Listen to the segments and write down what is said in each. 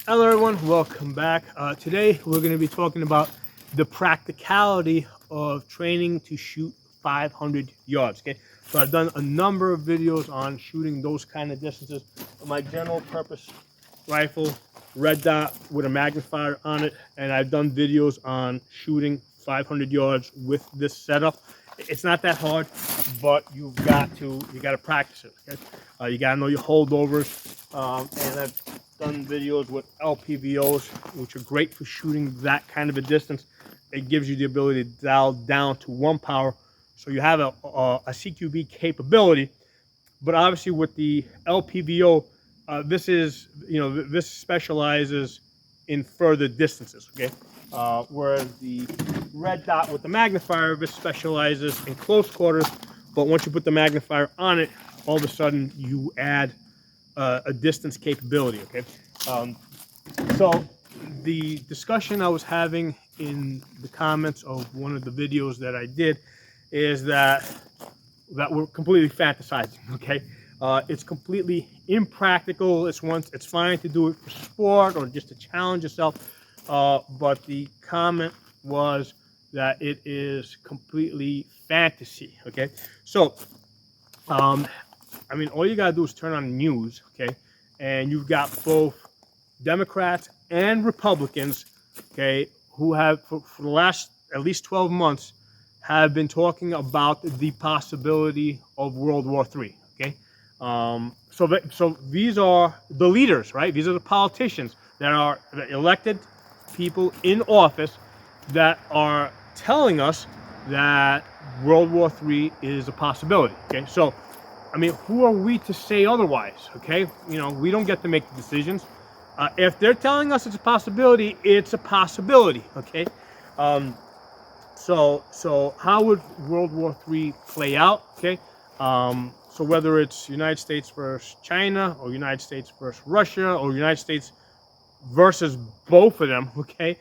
Hello everyone, welcome back. Today we're going to be talking about the practicality of training to shoot 500 yards. Okay, so I've done a number of videos on shooting those kind of distances. My general purpose rifle, red dot with a magnifier on it, and I've done videos on shooting 500 yards with this setup. It's not that hard, but you got to practice it. Okay, you got to know your holdovers, and I've done videos with LPVOs, which are great for shooting that kind of a distance. It gives you the ability to dial down to 1 power, so you have a CQB capability. But obviously, with the LPVO, this specializes in further distances. Okay, whereas the red dot with the magnifier, this specializes in close quarters. But once you put the magnifier on it, all of a sudden you add a distance capability. Okay, so the discussion I was having in the comments of one of the videos that I did is that we're completely fantasizing. Okay, it's completely impractical. It's fine to do it for sport or just to challenge yourself, but the comment was that it is completely fantasy. Okay, so I mean, all you gotta do is turn on the news, okay, and you've got both Democrats and Republicans, okay, who have for the last at least 12 months have been talking about the possibility of World War III. Okay, so these are the leaders, right? These are the politicians that are the elected people in office that are telling us that World War III is a possibility. Okay, so I mean, who are we to say otherwise? Okay, we don't get to make the decisions. If they're telling us it's a possibility, it's a possibility. Okay, so how would World War III play out? Okay, so whether it's United States versus China, or United States versus Russia, or United States versus both of them, okay,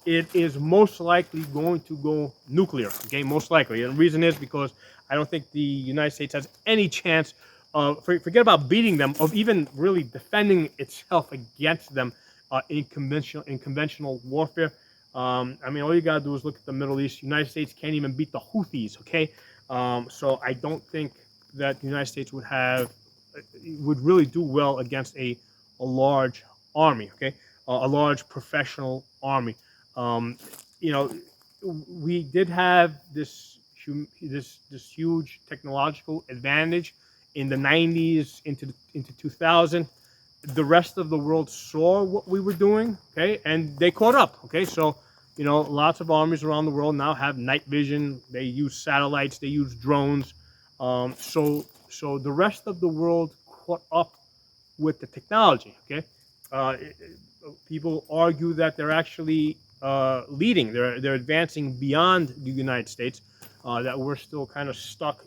it is most likely going to go nuclear. Okay, most likely, and the reason is because I don't think the United States has any chance of, forget about beating them, of even really defending itself against them in conventional warfare. I mean, all you gotta do is look at the Middle East. United States can't even beat the Houthis. Okay, so I don't think that the United States would really do well against a large army. Okay, a large professional army. We did have this huge technological advantage in the 90s into 2000. The rest of the world saw what we were doing, okay, and they caught up. Okay, so lots of armies around the world now have night vision. They use satellites. They use drones. So the rest of the world caught up with the technology. Okay, people argue that they're actually leading. They're advancing beyond the United States. That we're still kind of stuck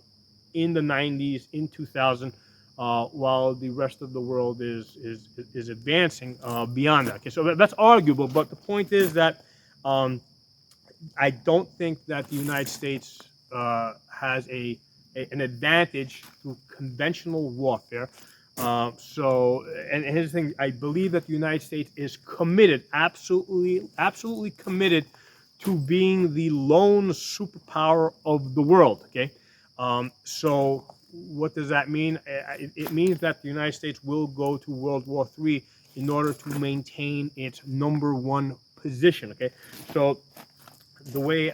in the 90s, in 2000, while the rest of the world is advancing beyond that. Okay, so that's arguable, but the point is that I don't think that the United States has an advantage through conventional warfare. And here's the thing: I believe that the United States is committed, absolutely committed, to being the lone superpower of the world. Okay, so what does that mean? It means that the United States will go to World War III in order to maintain its #1 position. Okay, so the way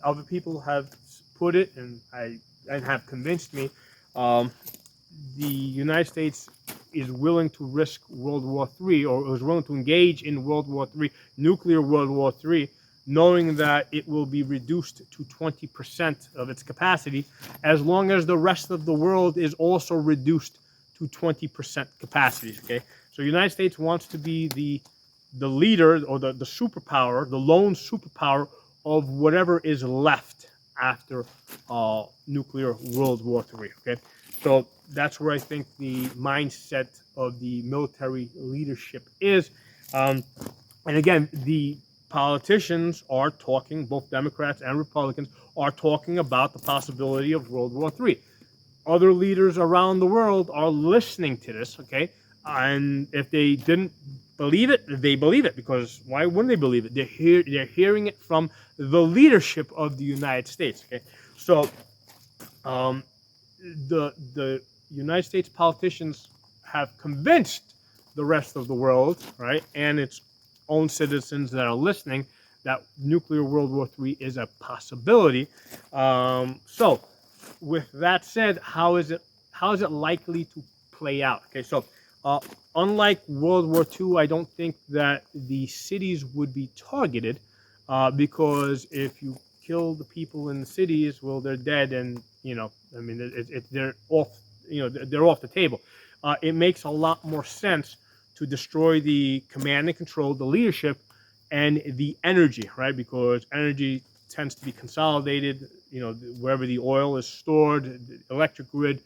other people have put it, and have convinced me, the United States is willing to risk World War III, or is willing to engage in World War III, nuclear World War III, knowing that it will be reduced to 20% of its capacity, as long as the rest of the world is also reduced to 20% capacity. Okay, so the United States wants to be the leader, or the superpower, the lone superpower of whatever is left after nuclear World War III. Okay, so that's where I think the mindset of the military leadership is. And again, the politicians are talking, both Democrats and Republicans are talking about the possibility of World War III. Other leaders around the world are listening to this, okay? And if they didn't believe it, they believe it, because why wouldn't they believe it? They're hearing it from the leadership of the United States. Okay, so um, the United States politicians have convinced the rest of the world, right, and its own citizens that are listening, that nuclear World War III is a possibility. So, with that said, how is it likely to play out? Okay, so uh, unlike World War II, I don't think that the cities would be targeted, because if you kill the people in the cities, well, they're dead, and I mean, they're off, they're off the table. It makes a lot more sense to destroy the command and control, the leadership, and the energy, right? Because energy tends to be consolidated, wherever the oil is stored, the electric grid.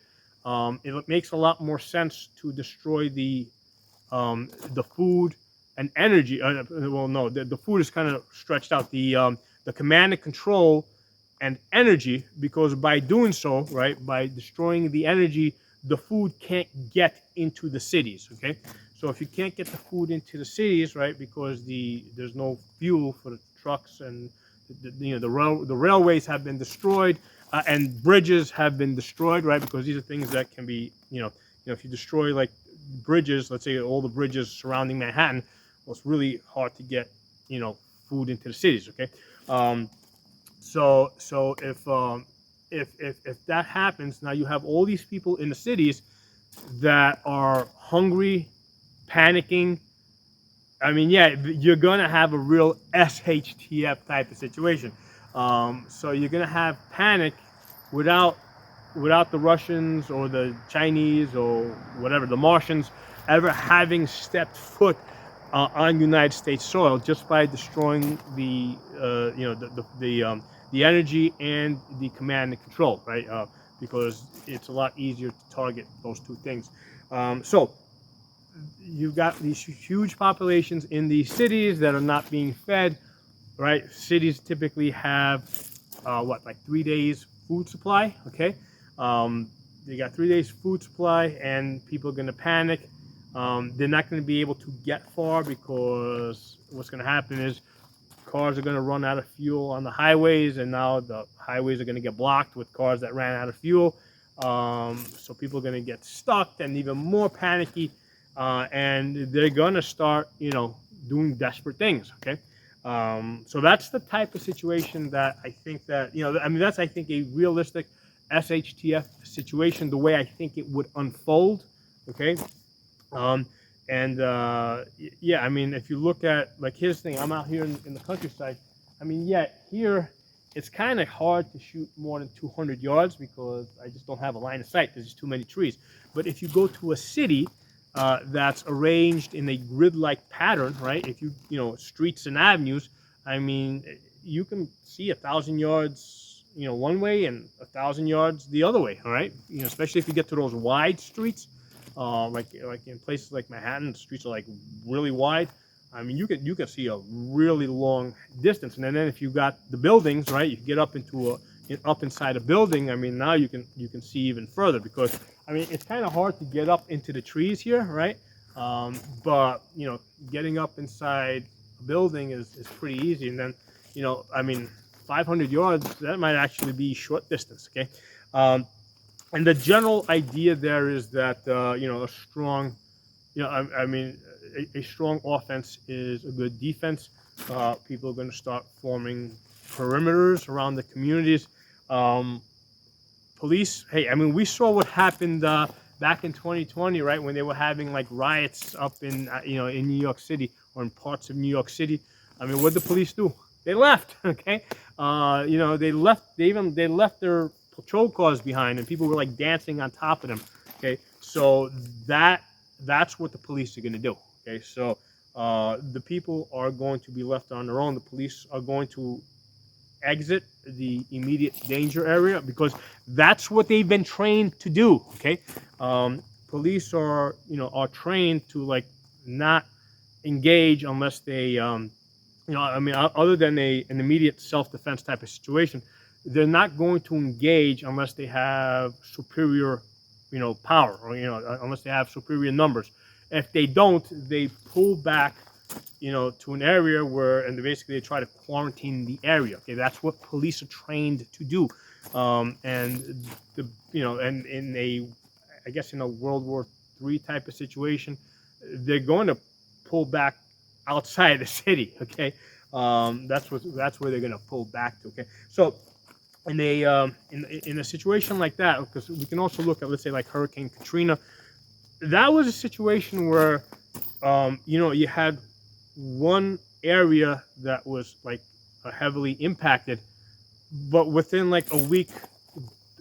It makes a lot more sense to destroy the food and energy. Well, no, the food is kind of stretched out. The command and control and energy, because by doing so, right, by destroying the energy, the food can't get into the cities. Okay, so if you can't get the food into the cities, right, because there's no fuel for the trucks, and the railways have been destroyed, and bridges have been destroyed, right, because these are things that can be, if you destroy like bridges, let's say all the bridges surrounding Manhattan, well, it's really hard to get food into the cities. Okay, um, so if that happens, now you have all these people in the cities that are hungry, panicking. I mean, yeah, you're gonna have a real SHTF type of situation. So you're gonna have panic without the Russians or the Chinese or whatever, the Martians, ever having stepped foot on United States soil, just by destroying the energy and the command and control, right? Because it's a lot easier to target those two things. So you've got these huge populations in these cities that are not being fed, right? Cities typically have like 3 days food supply. Okay, they got 3 days food supply, and people are going to panic. They're not going to be able to get far, because what's going to happen is cars are going to run out of fuel on the highways, and now the highways are going to get blocked with cars that ran out of fuel. So people are going to get stuck and even more panicky, and they're going to start, doing desperate things. Okay, so that's the type of situation that I think that, I mean, that's, I think, a realistic SHTF situation, the way I think it would unfold. Okay, um, and yeah, I mean, if you look at, like, here's the thing, I'm out here in the countryside. I mean, yeah, here it's kind of hard to shoot more than 200 yards, because I just don't have a line of sight. There's just too many trees. But if you go to a city that's arranged in a grid-like pattern, right? If streets and avenues, I mean, you can see 1,000 yards, one way, and 1,000 yards the other way. All right, especially if you get to those wide streets, like in places like Manhattan, the streets are like really wide. I mean, you can see a really long distance, and then if you got the buildings, right, you get up up inside a building. I mean, now you can see even further, because I mean, it's kind of hard to get up into the trees here, right? But getting up inside a building is pretty easy, and then I mean, 500 yards, that might actually be short distance. Okay, and the general idea there is that a strong, I mean, a strong offense is a good defense. People are going to start forming perimeters around the communities. Um, Police, hey, I mean, we saw what happened back in 2020, right, when they were having like riots up in in New York City, or in parts of New York City. I mean, what did the police do? They left. Okay, they left. They left their patrol cars behind, and people were like dancing on top of them. Okay, so that's what the police are going to do. Okay, so the people are going to be left on their own. The police are going to exit the immediate danger area, because that's what they've been trained to do. Okay, police are trained to, like, not engage unless they I mean, other than an immediate self-defense type of situation, they're not going to engage unless they have superior power, or unless they have superior numbers. If they don't, they pull back, to an area where, and basically they try to quarantine the area. Okay, that's what police are trained to do. And and in I guess in a World War III type of situation, they're going to pull back outside the city. Okay, that's where they're going to pull back to. Okay, so in a situation like that, because we can also look at, let's say, like Hurricane Katrina. That was a situation where you had one area that was like heavily impacted, but within like a week,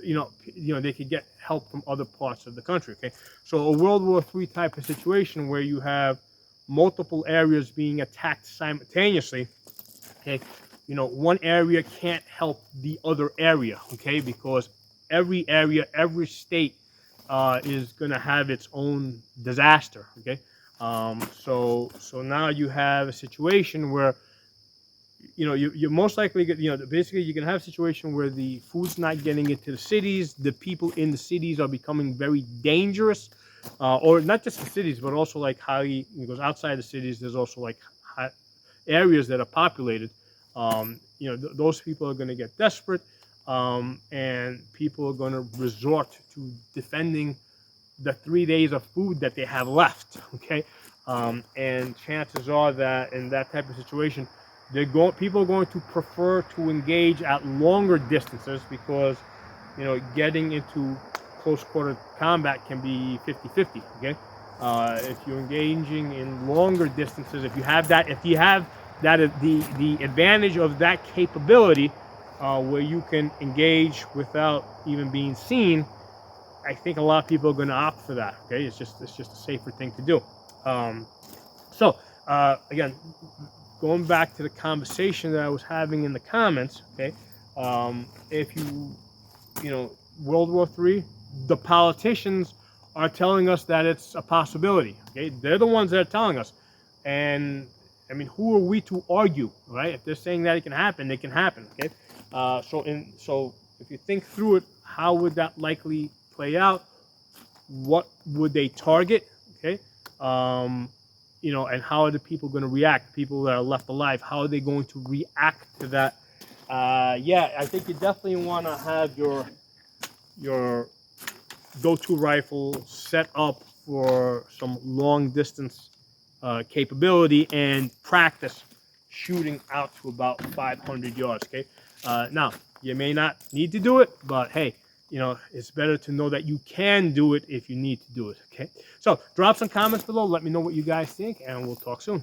they could get help from other parts of the country. Okay, so a World War III type of situation where you have multiple areas being attacked simultaneously. Okay, one area can't help the other area. Okay, because every area, every state is going to have its own disaster. Okay, so now you have a situation where you're most likely basically you can have a situation where the food's not getting into the cities. The people in the cities are becoming very dangerous, or not just the cities, but also like because outside the cities there's also like areas that are populated. Those people are going to get desperate, and people are going to resort to defending the 3 days of food that they have left. Okay, and chances are that in that type of situation, people are going to prefer to engage at longer distances, because getting into close quarter combat can be 50-50. Okay, if you're engaging in longer distances, if you have that the advantage of that capability, where you can engage without even being seen, I think a lot of people are going to opt for that. Okay, it's just a safer thing to do. Again, going back to the conversation that I was having in the comments. Okay, if World War III, the politicians are telling us that it's a possibility. Okay, they're the ones that are telling us, and I mean, who are we to argue, right? If they're saying that it can happen, it can happen. Okay, so if you think through it, how would that likely play out? What would they target? Okay, and how are the people going to react? People that are left alive, how are they going to react to that? Yeah, I think you definitely want to have your go-to rifle set up for some long distance capability, and practice shooting out to about 500 yards. Okay, now you may not need to do it, but hey, it's better to know that you can do it if you need to do it. Okay, so drop some comments below, let me know what you guys think, and we'll talk soon.